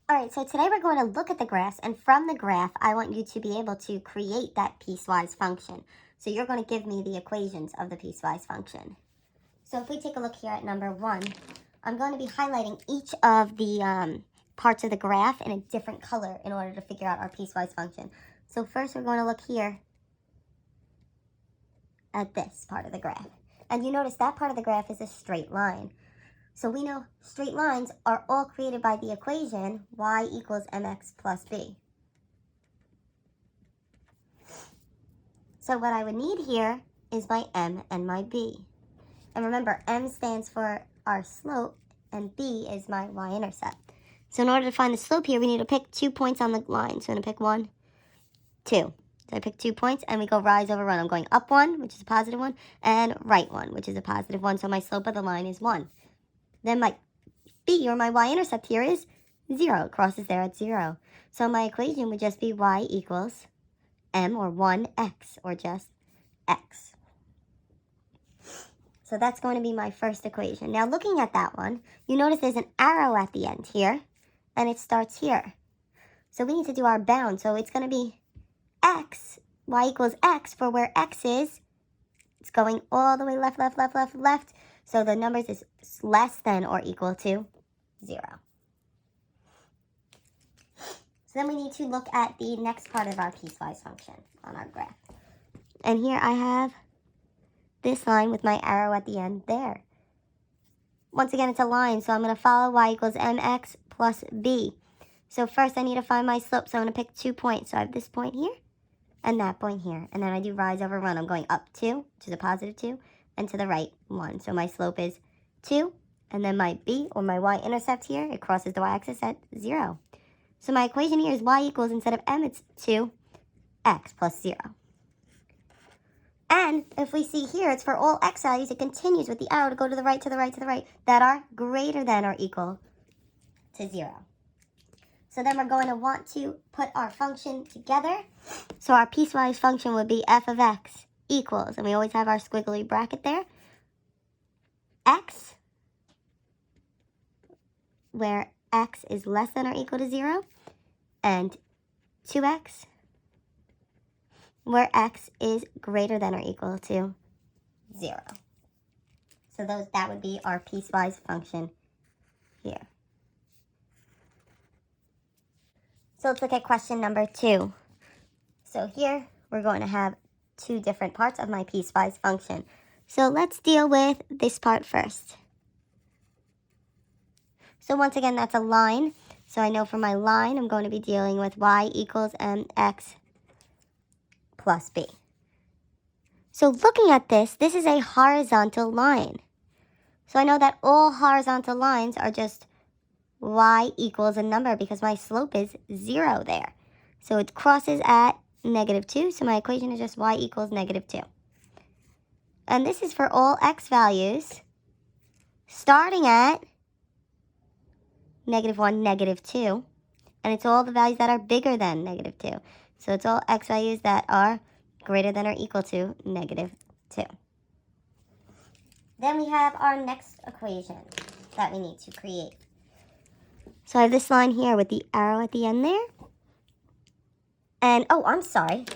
All right, so today we're going to look at the graphs, and from the graph, I want you to be able to create that piecewise function. So you're going to give me the equations of the piecewise function. So if we take a look here at number 1, I'm going to be highlighting each of the parts of the graph in a different color in order to figure out our piecewise function. So first we're going to look here at this part of the graph. And you notice that part of the graph is a straight line. So we know straight lines are all created by the equation y equals mx plus b. So what I would need here is my m and my b. And remember, m stands for our slope and b is my y-intercept. So in order to find the slope here, we need to pick 2 points on the line. So I'm going to pick 1, 2. So I pick 2 points and we go rise over run. I'm going up 1, which is a positive 1, and right 1, which is a positive 1. So my slope of the line is 1. Then my b, or my y-intercept here, is 0. It crosses there at 0. So my equation would just be y equals m, or 1x, or just x. So that's going to be my first equation. Now looking at that one, you notice there's an arrow at the end here, and it starts here. So we need to do our bound. So it's going to be x, y equals x, for where x is, it's going all the way left, left, left, left, left. So the numbers is less than or equal to 0. So then we need to look at the next part of our piecewise function on our graph. And here I have this line with my arrow at the end there. Once again, it's a line, so I'm going to follow y equals mx plus b. So first I need to find my slope, so I'm going to pick 2 points. So I have this point here and that point here. And then I do rise over run. I'm going up 2, which is a positive 2, and to the right 1. So my slope is 2, and then my b, or my y-intercept here, it crosses the y-axis at 0. So my equation here is y equals, instead of m, it's 2x plus 0. And if we see here, it's for all x values, it continues with the arrow to go to the right, to the right, to the right, that are greater than or equal to 0. So then we're going to want to put our function together. So our piecewise function would be f of x equals, and we always have our squiggly bracket there, x, where x is less than or equal to 0, and 2x, where x is greater than or equal to 0. So that would be our piecewise function here. So let's look at question number 2. So here we're going to have 2 different parts of my piecewise function. So let's deal with this part first. So once again, that's a line. So I know for my line, I'm going to be dealing with y equals mx plus b. So looking at this is a horizontal line. So I know that all horizontal lines are just y equals a number because my slope is 0 there. So it crosses at -2, so my equation is just y equals -2. And this is for all x values starting at -1, -2, and it's all the values that are bigger than -2. So it's all x values that are greater than or equal to -2. Then we have our next equation that we need to create. So I have this line here with the arrow at the end there. And, oh, I'm sorry.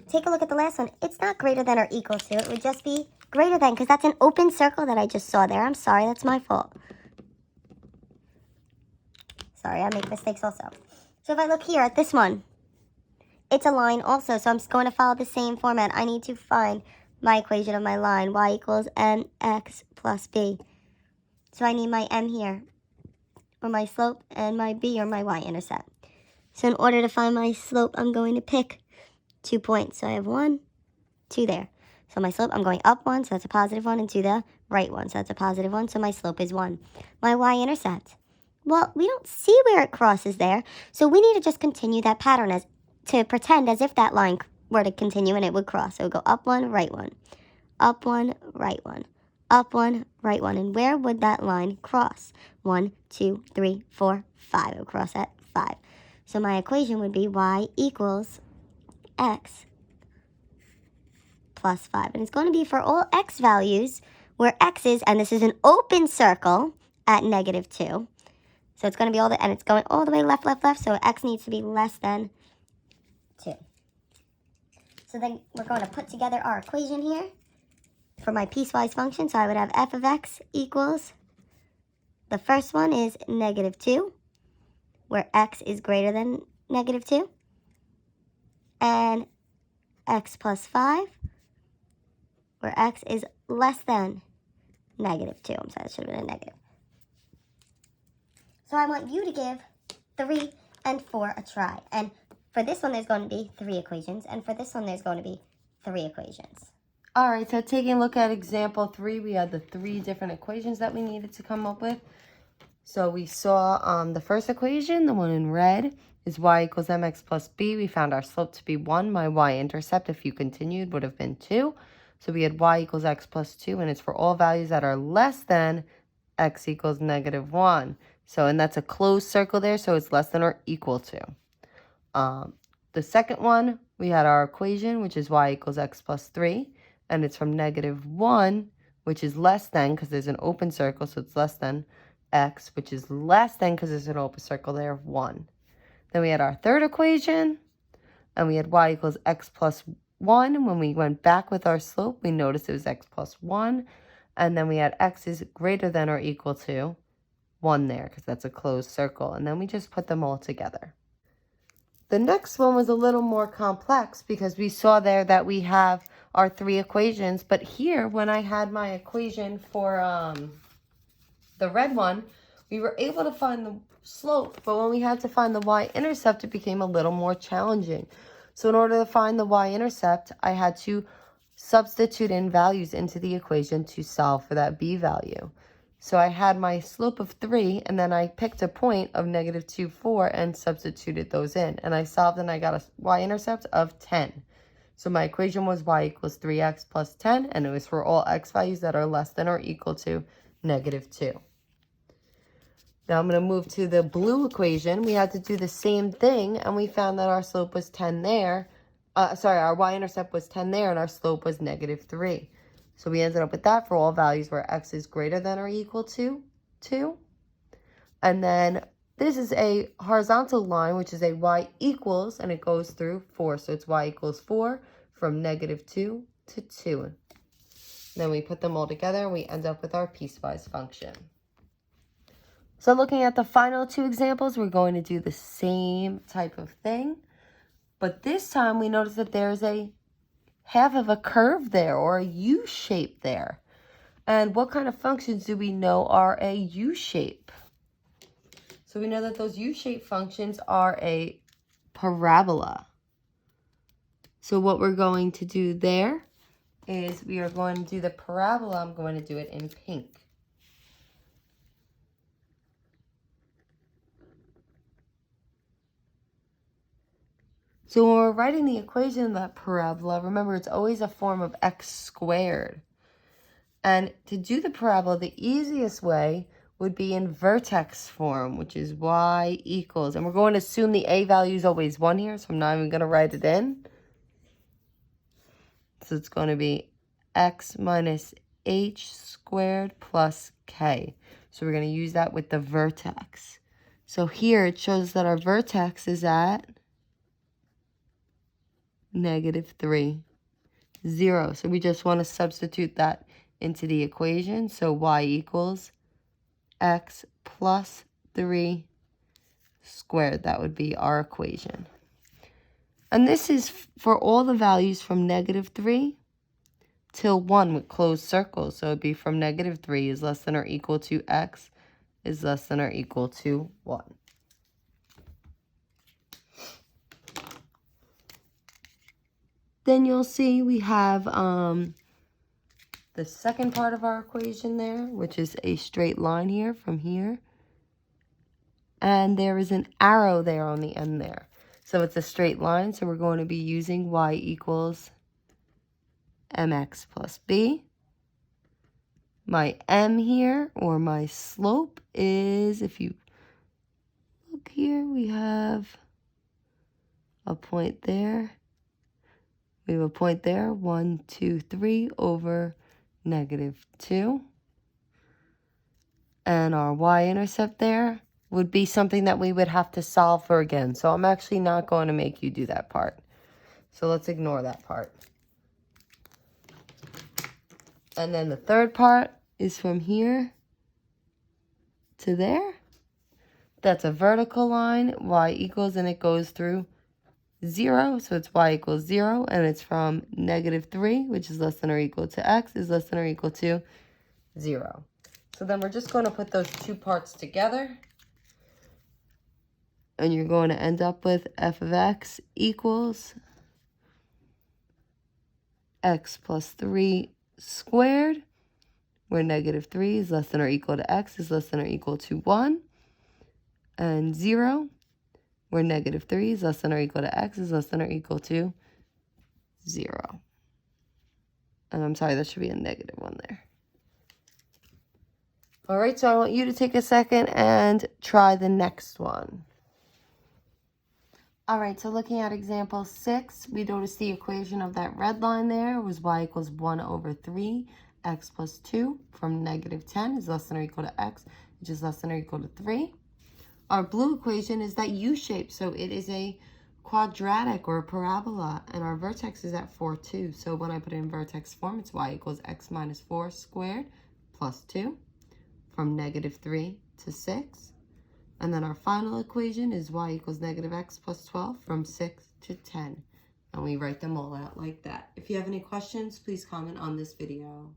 Take a look at the last one. It's not greater than or equal to. It would just be greater than, because that's an open circle that I just saw there. I'm sorry, that's my fault. Sorry, I make mistakes also. So if I look here at this one, it's a line also, so I'm just going to follow the same format. I need to find my equation of my line, y equals mx plus b. So I need my m here, or my slope, and my b, or my y-intercept. So in order to find my slope, I'm going to pick 2 points. So I have 1, 2 there. So my slope, I'm going up 1, so that's a positive 1, and to the right 1, so that's a positive 1, so my slope is 1. My y-intercept, well, we don't see where it crosses there, so we need to just continue that pattern to pretend as if that line were to continue and it would cross. So it would go up 1, right 1, up 1, right 1, up 1, right 1. And where would that line cross? 1, 2, 3, 4, 5. It would cross at 5. So my equation would be y equals x plus 5. And it's going to be for all x values where x is, and this is an open circle, at -2. So it's going to be and it's going all the way left, left, left. So x needs to be less than 2. So then we're going to put together our equation here for my piecewise function. So I would have f of x equals, the first one is -2, where x is greater than -2, and x plus 5, where x is less than -2. I'm sorry, it should have been a negative. So I want you to give 3 and 4 a try. And for this one, there's going to be 3 equations. And for this one, there's going to be 3 equations. All right, so taking a look at example 3, we had the 3 different equations that we needed to come up with. So we saw the first equation, the one in red, is y equals mx plus b. We found our slope to be 1. My y-intercept, if you continued, would have been 2. So we had y equals x plus 2, and it's for all values that are less than x equals -1. So, and that's a closed circle there, so it's less than or equal to. The second one, we had our equation, which is y equals x plus 3, and it's from -1, which is less than, because there's an open circle, so it's less than x, which is less than, because there's an open circle there, of 1. Then we had our third equation, and we had y equals x plus 1. When we went back with our slope, we noticed it was x plus 1. And then we had x is greater than or equal to 1 there, because that's a closed circle. And then we just put them all together. The next one was a little more complex, because we saw there that we have our 3 equations. But here, when I had my equation for the red one, we were able to find the slope, but when we had to find the y-intercept, it became a little more challenging. So in order to find the y-intercept, I had to substitute in values into the equation to solve for that b value. So I had my slope of 3, and then I picked a point of -2, 4, and substituted those in. And I solved, and I got a y-intercept of 10. So my equation was y equals 3x plus 10, and it was for all x values that are less than or equal to -2. Now I'm going to move to the blue equation. We had to do the same thing, and we found that our slope was 10 there. Our y-intercept was 10 there, and our slope was -3. So we ended up with that for all values where x is greater than or equal to 2. And then this is a horizontal line, which is a y equals, and it goes through 4. So it's y equals 4 from -2 to 2. Then we put them all together, and we end up with our piecewise function. So looking at the final 2 examples, we're going to do the same type of thing. But this time we notice that there's a half of a curve there, or a U shape there. And what kind of functions do we know are a U shape? So we know that those U shape functions are a parabola. So what we're going to do there is we are going to do the parabola. I'm going to do it in pink. So when we're writing the equation of that parabola, remember it's always a form of x squared. And to do the parabola, the easiest way would be in vertex form, which is y equals, and we're going to assume the a value is always 1 here, so I'm not even going to write it in. So it's going to be x minus h squared plus k. So we're going to use that with the vertex. So here it shows that our vertex is at -3, 0. So we just want to substitute that into the equation. So y equals x plus 3 squared. That would be our equation. And this is for all the values from -3 till 1 with closed circles. So it'd be from -3 is less than or equal to x is less than or equal to 1. Then you'll see we have the second part of our equation there, which is a straight line here from here. And there is an arrow there on the end there. So it's a straight line, so we're going to be using y equals mx plus b. My m here, or my slope, is, if you look here, we have a point there. We have a point there, 1, 2, 3 over -2. And our y-intercept there would be something that we would have to solve for again. So I'm actually not going to make you do that part. So let's ignore that part. And then the third part is from here to there. That's a vertical line, y equals, and it goes through 0. So it's y equals 0, and it's from -3, which is less than or equal to x, is less than or equal to 0. So then we're just going to put those two parts together. And you're going to end up with f of x equals x plus 3 squared, where -3 is less than or equal to x is less than or equal to 1, and 0, where -3 is less than or equal to x is less than or equal to 0. And I'm sorry, that should be a -1 there. All right, so I want you to take a second and try the next one. All right, so looking at example 6, we noticed the equation of that red line there was y equals 1/3 x plus 2 from -10 is less than or equal to x, which is less than or equal to 3. Our blue equation is that U-shape, so it is a quadratic or a parabola, and our vertex is at 4, 2. So when I put it in vertex form, it's y equals x minus 4 squared plus 2 from -3 to 6. And then our final equation is y equals -x plus 12 from 6 to 10. And we write them all out like that. If you have any questions, please comment on this video.